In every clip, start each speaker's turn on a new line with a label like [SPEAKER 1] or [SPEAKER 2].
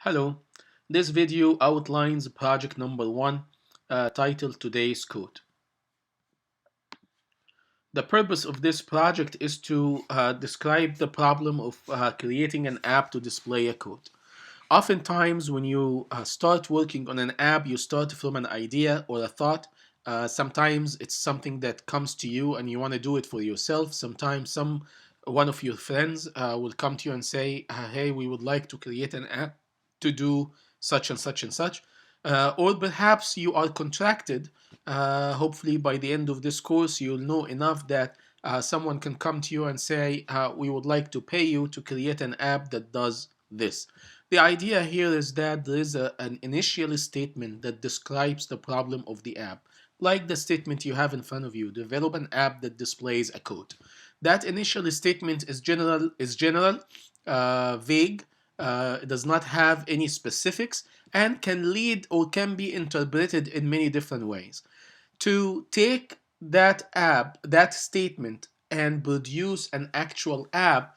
[SPEAKER 1] Hello, this video outlines project number 1 titled Today's Code. The purpose of this project is to describe the problem of creating an app to display a code. Oftentimes, when you start working on an app, you start from an idea or a thought. Sometimes it's something that comes to you and you want to do it for yourself. Sometimes one of your friends will come to you and say, "Hey, we would like to create an app to do such and such and such." Or perhaps you are contracted. Hopefully, by the end of this course, you'll know enough that someone can come to you and say, "We would like to pay you to create an app that does this." The idea here is that there is an initial statement that describes the problem of the app, like the statement you have in front of you: develop an app that displays a code. That initial statement is general, vague, it does not have any specifics, and can lead or can be interpreted in many different ways. To take that statement, and produce an actual app,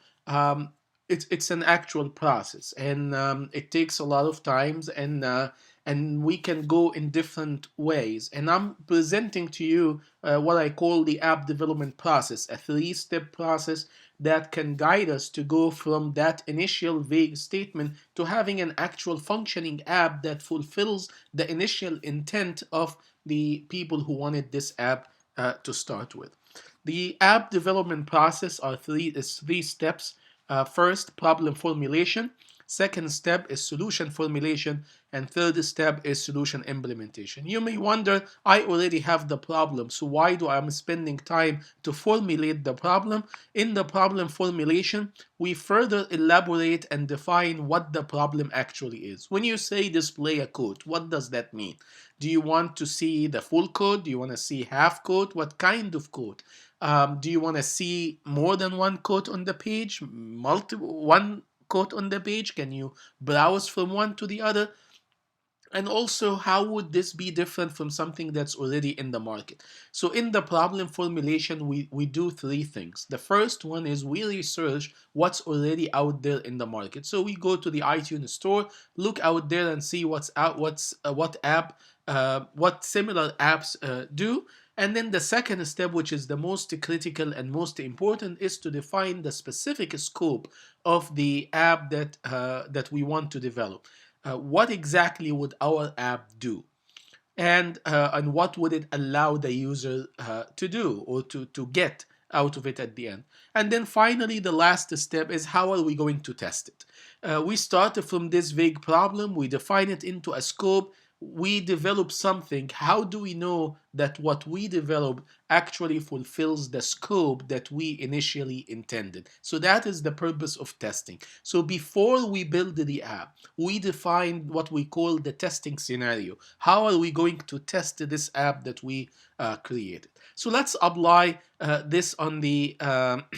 [SPEAKER 1] it's an actual process, and it takes a lot of times, and we can go in different ways. And I'm presenting to you what I call the app development process, a three-step process that can guide us to go from that initial vague statement to having an actual functioning app that fulfills the initial intent of the people who wanted this app to start with. The app development process is three steps. First, problem formulation. Second step is solution formulation. And third step is solution implementation. You may wonder, I already have the problem, so why do I spending time to formulate the problem? In the problem formulation, we further elaborate and define what the problem actually is. When you say display a code, what does that mean? Do you want to see the full code? Do you want to see half code? What kind of code? Do you want to see more than one code on the page? One code on the page? Can you browse from one to the other? And also, how would this be different from something that's already in the market? So in the problem formulation, we do three things. The first one is we research what's already out there in the market. So we go to the iTunes store, look out there and see what's out, what similar apps do. And then the second step, which is the most critical and most important, is to define the specific scope of the app that we want to develop. What exactly would our app do? And what would it allow the user to do, or to get out of it at the end? And then finally, the last step is how are we going to test it? We started from this vague problem, we define it into a scope, we develop something. How do we know that what we develop actually fulfills the scope that we initially intended? So that is the purpose of testing. So before we build the app, we define what we call the testing scenario. How are we going to test this app that we created? So let's apply this on the app,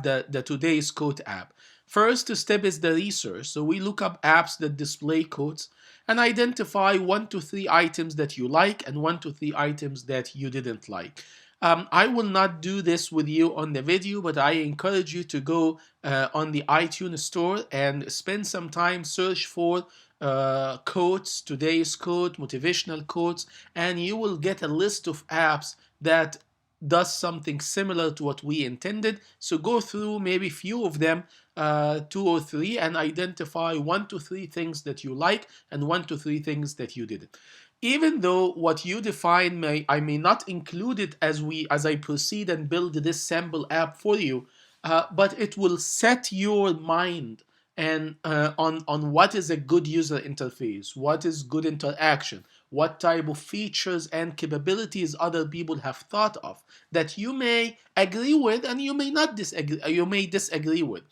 [SPEAKER 1] the Today's Code app. First step is the research. So we look up apps that display codes and identify 1 to 3 items that you like and 1 to 3 items that you didn't like. I will not do this with you on the video, but I encourage you to go on the iTunes store and spend some time search for quotes, today's quote, motivational quotes, and you will get a list of apps that does something similar to what we intended. So go through maybe few of them, 2 or 3, and identify 1 to 3 things that you like and 1 to 3 things that you didn't. Even though what you define I may not include it as I proceed and build this sample app for you, but it will set your mind and on what is a good user interface, what is good interaction, what type of features and capabilities other people have thought of that you may agree with and you may not disagree, you may disagree with.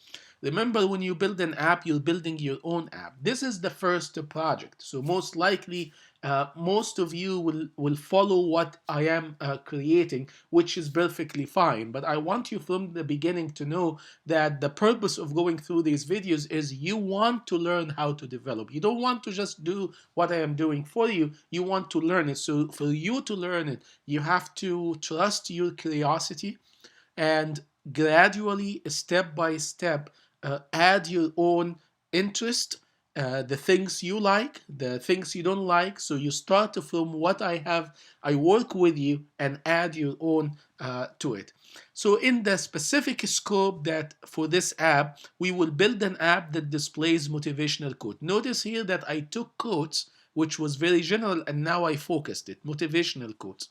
[SPEAKER 1] Remember, when you build an app, you're building your own app. This is the first project, so most likely most of you will follow what I am creating, which is perfectly fine. But I want you from the beginning to know that the purpose of going through these videos is you want to learn how to develop. You don't want to just do what I am doing for you. You want to learn it. So for you to learn it, you have to trust your curiosity and gradually, step by step, add your own interest the things you like, the things you don't like. So you start from what I have, I work with you and add your own to it. So in the specific scope that for this app, we will build an app that displays motivational quote. Notice here that I took quotes, which was very general, and now I focused it, motivational quotes.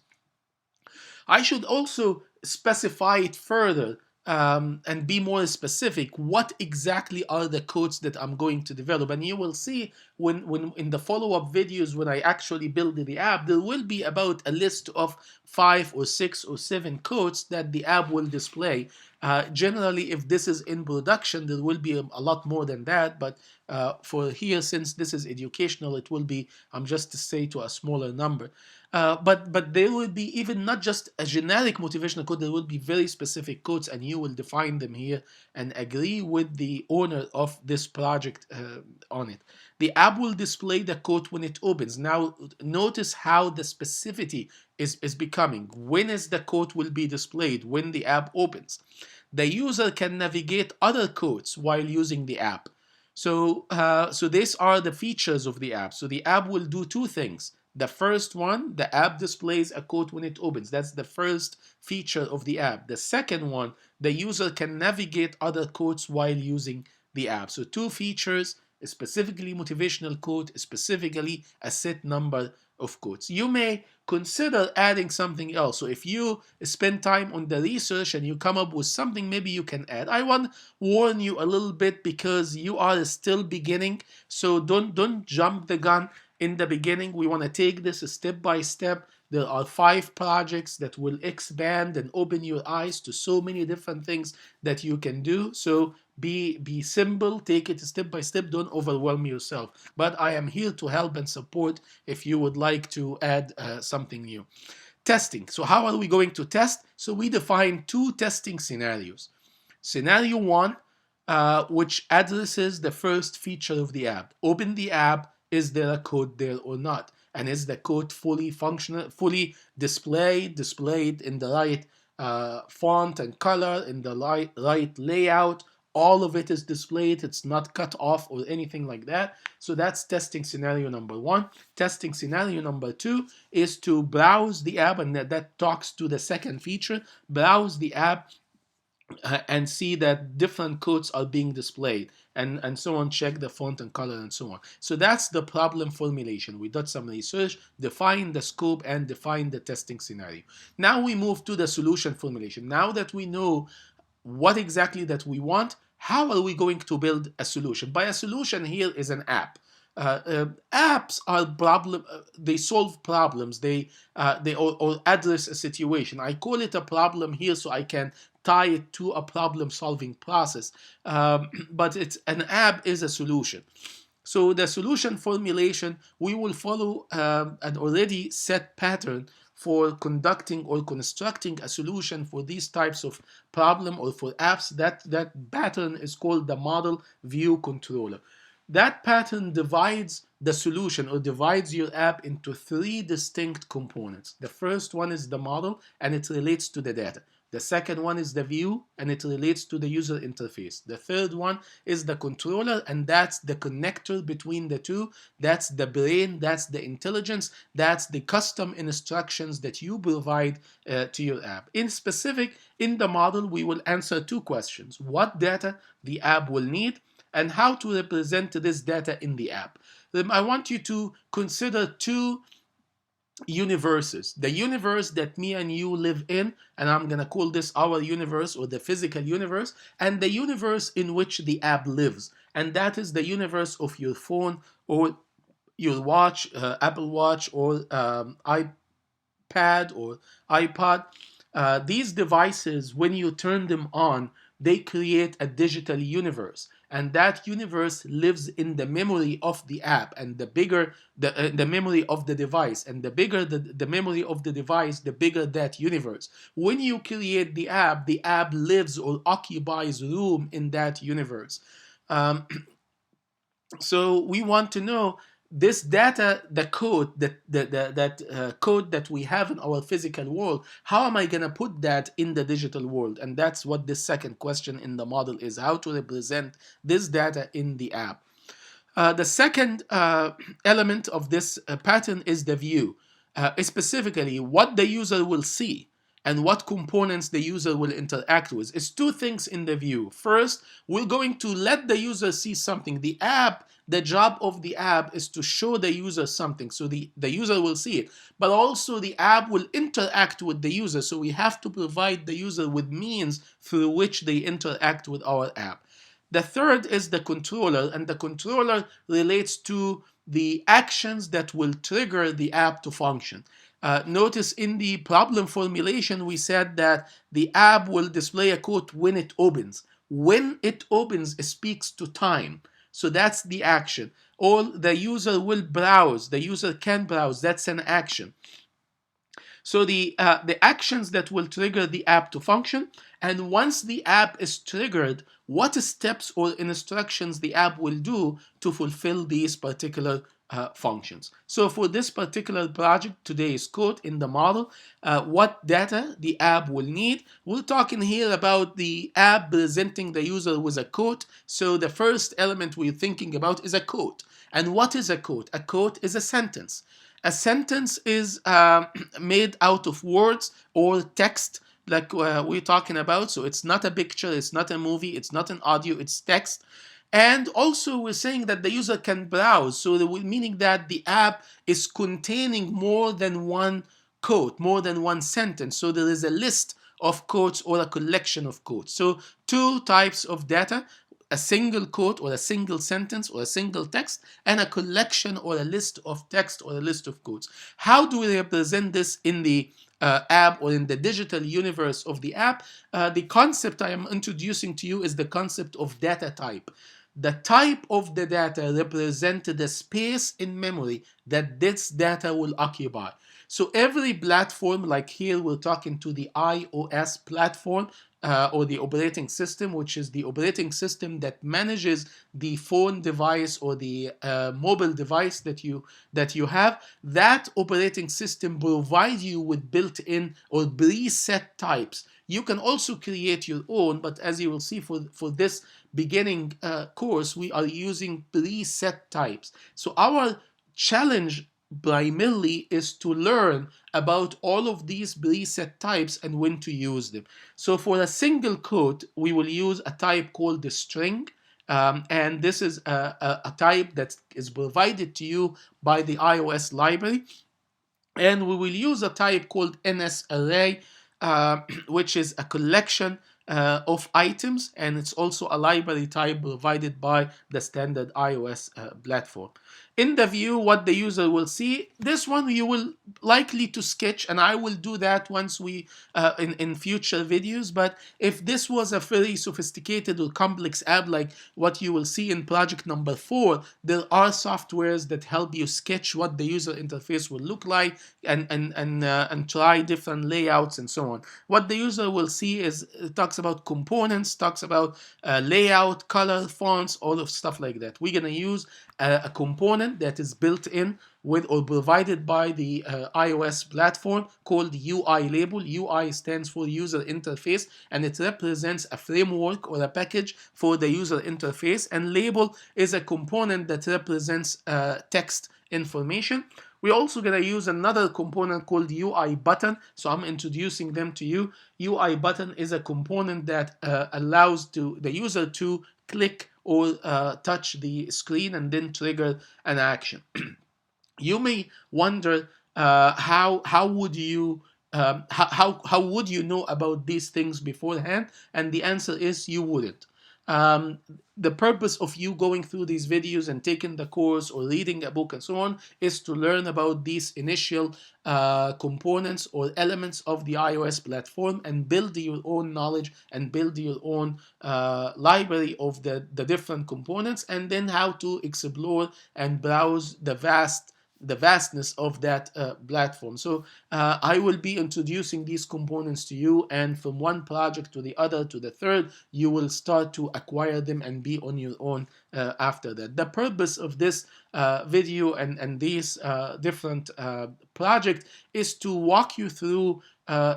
[SPEAKER 1] I should also specify it further and be more specific. What exactly are the codes that I'm going to develop? And you will see when in the follow-up videos, when I actually build the app, there will be about a list of 5 or 6 or 7 codes that the app will display. Generally, if this is in production, there will be a lot more than that. But for here, since this is educational, it will be, I'm just to say, to a smaller number. But there will be even not just a generic motivational code, there will be very specific codes, and you will define them here and agree with the owner of this project on it. The app will display the code when it opens. Now notice how the specificity is becoming. When is the code will be displayed? When the app opens. The user can navigate other codes while using the app. So these are the features of the app. So the app will do two things. The first one, the app displays a code when it opens. That's the first feature of the app. The second one, the user can navigate other codes while using the app. So two features, specifically motivational code, specifically a set number of codes. You may consider adding something else. So if you spend time on the research and you come up with something, maybe you can add. I want to warn you a little bit because you are still beginning. So don't jump the gun in the beginning. We want to take this step by step. There are 5 projects that will expand and open your eyes to so many different things that you can do. So be simple, take it step by step, don't overwhelm yourself. But I am here to help and support if you would like to add something new. Testing. So how are we going to test? So we define 2 testing scenarios. Scenario 1, which addresses the first feature of the app. Open the app, is there a code there or not? And is the code fully functional, fully displayed in the right font and color, in the right layout? All of it is displayed, it's not cut off or anything like that. So that's testing scenario number 1. Testing scenario number 2 is to browse the app, and that talks to the second feature. Browse the app and see that different codes are being displayed, and so on, check the font and color and so on. So that's the problem formulation. We did some research, define the scope, and define the testing scenario. Now we move to the solution formulation. Now that we know what exactly that we want, how are we going to build a solution? By a solution here is an app. Apps are problem. They solve problems. They or address a situation. I call it a problem here so I can tie it to a problem-solving process. But it's an app is a solution. So the solution formulation, we will follow an already set pattern for conducting or constructing a solution for these types of problem or for apps. That pattern is called the model view controller. That pattern divides the solution or divides your app into 3 distinct components. The first one is the model, and it relates to the data. The second one is the view, and it relates to the user interface. The third one is the controller, and that's the connector between the two. That's the brain, that's the intelligence, that's the custom instructions that you provide to your app. In specific, in the model, we will answer 2 questions. What data the app will need, and how to represent this data in the app. I want you to consider 2 universes. The universe that me and you live in, and I'm going to call this our universe or the physical universe, and the universe in which the app lives. And that is the universe of your phone or your watch, Apple Watch, or iPad or iPod. These devices, when you turn them on, they create a digital universe, and that universe lives in the memory of the app. And the bigger the memory of the device, and the bigger the memory of the device, the bigger that universe. When you create the app lives or occupies room in that universe. Um, so we want to know this data, the code that code that we have in our physical world. How am I going to put that in the digital world? And that's what this second question in the model is: how to represent this data in the app. The second element of this pattern is the view, specifically what the user will see and what components the user will interact with. It's two things in the view. First, we're going to let the user see something. The app, the job of the app is to show the user something, so the user will see it. But also the app will interact with the user, so we have to provide the user with means through which they interact with our app. The third is the controller, and the controller relates to the actions that will trigger the app to function. Notice in the problem formulation, we said that the app will display a quote when it opens. When it opens, it speaks to time. So that's the action. Or the user will browse. The user can browse. That's an action. So the actions that will trigger the app to function, and once the app is triggered, what steps or instructions the app will do to fulfill these particular functions. So for this particular project, today's code in the model, what data the app will need. We're talking here about the app presenting the user with a quote. So the first element we're thinking about is a quote. And what is a quote? A quote is a sentence. A sentence is made out of words or text, like we're talking about. So it's not a picture, it's not a movie, it's not an audio, it's text. And also we're saying that the user can browse, so meaning that the app is containing more than one quote, more than one sentence. So there is a list of quotes or a collection of quotes. So two types of data: a single quote or a single sentence or a single text, and a collection or a list of text or a list of quotes. How do we represent this in the app or in the digital universe of the app? The concept I am introducing to you is the concept of data type. The type of the data represents the space in memory that this data will occupy. So every platform, like here we're talking to the iOS platform, or the operating system, which is the operating system that manages the phone device or the mobile device that you have. That operating system provides you with built-in or preset types. You can also create your own, but as you will see for this beginning course, we are using preset types. So our challenge primarily is to learn about all of these preset types and when to use them. So for a single quote, we will use a type called the string. And this is a type that is provided to you by the iOS library. And we will use a type called NSArray, which is a collection of items, and it's also a library type provided by the standard iOS platform. In the view, what the user will see, this one you will likely to sketch, and I will do that once we in future videos. But if this was a very sophisticated or complex app like what you will see in project number 4, there are softwares that help you sketch what the user interface will look like, and try different layouts and so on. What the user will see is, it talks about components, talks about layout, color, fonts, all of stuff like that. We're going to use a component that is built in with or provided by the iOS platform called UI label. UI stands for user interface, and it represents a framework or a package for the user interface. And label is a component that represents text information. We're also going to use another component called UI button. So I'm introducing them to you. UI button is a component that allows the user to click or touch the screen and then trigger an action. You may wonder how would you how would you know about these things beforehand? And the answer is you wouldn't. The purpose of you going through these videos and taking the course or reading a book and so on is to learn about these initial components or elements of the iOS platform and build your own knowledge and build your own library of the different components, and then how to explore and browse the vastness of that platform. So I will be introducing these components to you, and from one project to the other to the third, you will start to acquire them and be on your own after that. The purpose of this video and these different project is to walk you through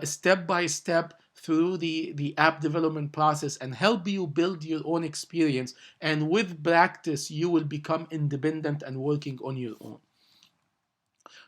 [SPEAKER 1] step by step through the app development process and help you build your own experience. And with practice, you will become independent and working on your own.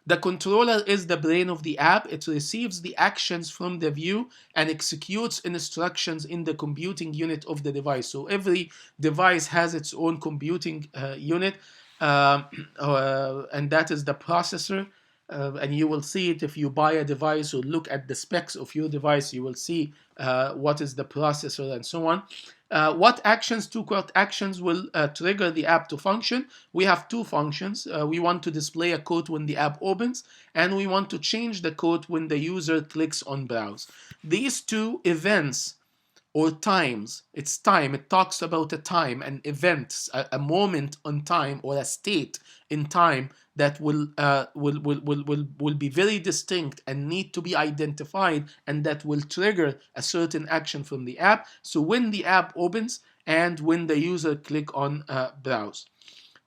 [SPEAKER 1] The controller is the brain of the app. It receives the actions from the view and executes instructions in the computing unit of the device. So every device has its own computing unit, and that is the processor. And you will see it if you buy a device or look at the specs of your device. You will see what is the processor and so on. What actions, two quote actions, will trigger the app to function? We have two functions. We want to display a code when the app opens, and we want to change the code when the user clicks on browse. These two events or times, it's time, it talks about a time, an event, a moment on time, or a state in time that will be very distinct and need to be identified, and that will trigger a certain action from the app. So when the app opens and when the user click on browse,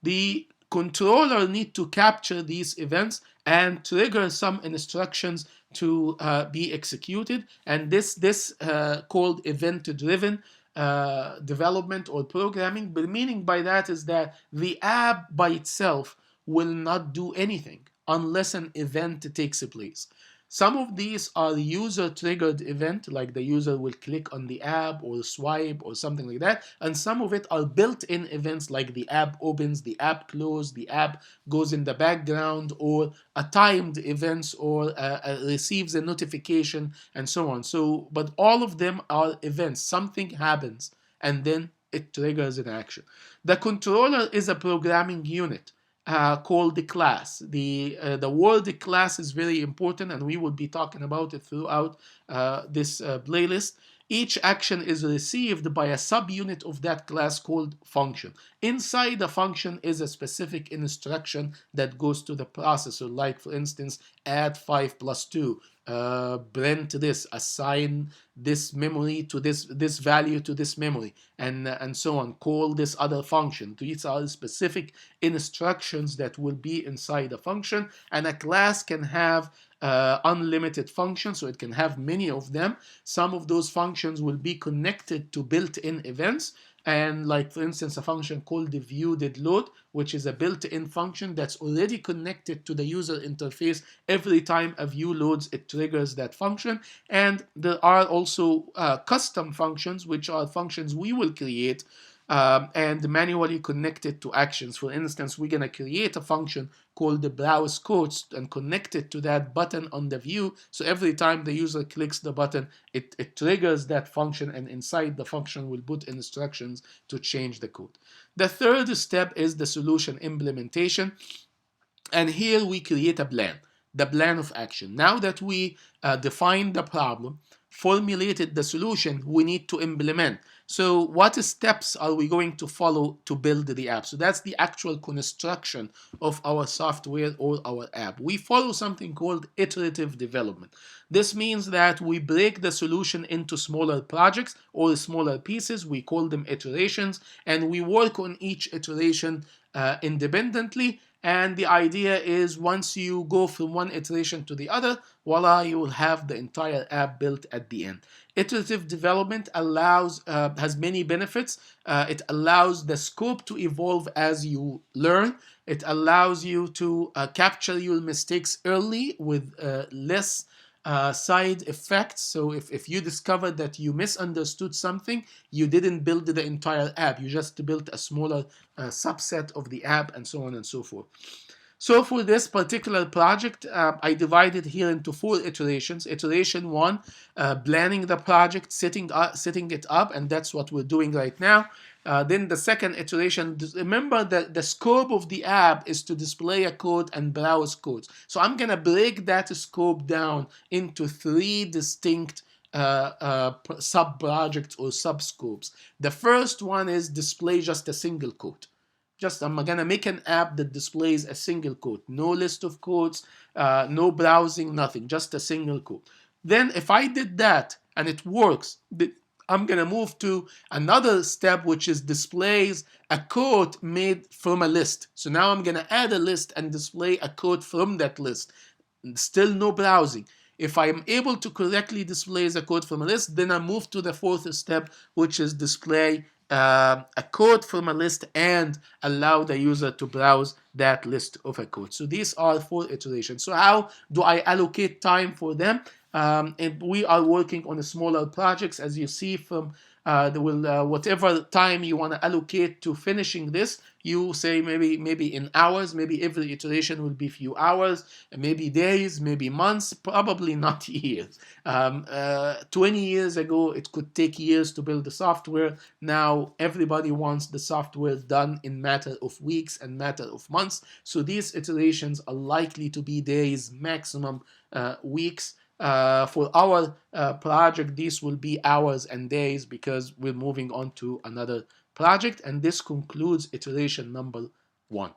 [SPEAKER 1] the controller need to capture these events and trigger some instructions to be executed. And this called event-driven development or programming. But meaning by that is that the app by itself will not do anything unless an event takes place. Some of these are user-triggered event, like the user will click on the app or swipe or something like that. And some of it are built-in events, like the app opens, the app closes, the app goes in the background, or a timed events, or receives a notification, and so on. So, but all of them are events. Something happens, and then it triggers an action. The controller is a programming unit called the class. The word class is very important, and we will be talking about it throughout this playlist. Each action is received by a subunit of that class called function. Inside the function is a specific instruction that goes to the processor, like for instance, add 5 plus 2, print this, assign this memory to this value to this memory, and so on. Call this other function. These are specific instructions that will be inside a function, and a class can have unlimited functions, so it can have many of them. Some of those functions will be connected to built-in events, and like for instance a function called the view.didLoad, which is a built-in function that's already connected to the user interface. Every time a view loads, it triggers that function. And there are also custom functions, which are functions we will create and manually connected to actions. For instance, we're going to create a function called the browse codes and connect it to that button on the view. So every time the user clicks the button, it triggers that function, and inside the function will put instructions to change the code. The third step is the solution implementation. And here we create a plan, the plan of action. Now that we defined the problem, formulated the solution, we need to implement. So what steps are we going to follow to build the app? So that's the actual construction of our software or our app. We follow something called iterative development. This means that we break the solution into smaller projects or smaller pieces. We call them iterations, and we work on each iteration independently. And the idea is once you go from one iteration to the other, voila, you will have the entire app built at the end. Iterative development has many benefits. It allows the scope to evolve as you learn. It allows you to capture your mistakes early with less side effects. So if you discover that you misunderstood something, you didn't build the entire app. You just built a smaller subset of the app, and so on and so forth. So for this particular project, I divided here into 4 iterations. Iteration 1, planning the project, setting it up, and that's what we're doing right now. Then the second iteration, remember that the scope of the app is to display a code and browse codes. So I'm going to break that scope down into 3 distinct sub-projects or sub-scopes. The first one is display just a single code. I'm gonna make an app that displays a single code, no list of codes, no browsing, nothing, just a single code. Then if I did that and it works, I'm gonna move to another step, which is displays a code made from a list. So now I'm gonna add a list and display a code from that list. Still no browsing. If I'm able to correctly display the code from a list, then I move to the fourth step, which is display a code from a list and allow the user to browse that list of a code. So these are 4 iterations. So how do I allocate time for them? And we are working on smaller projects, as you see from whatever time you want to allocate to finishing this. You say maybe in hours, maybe every iteration will be few hours, maybe days, maybe months, probably not years. 20 years ago, it could take years to build the software. Now everybody wants the software done in matter of weeks and matter of months. So these iterations are likely to be days, maximum weeks. For our project, this will be hours and days because we're moving on to another project. And this concludes iteration number 1.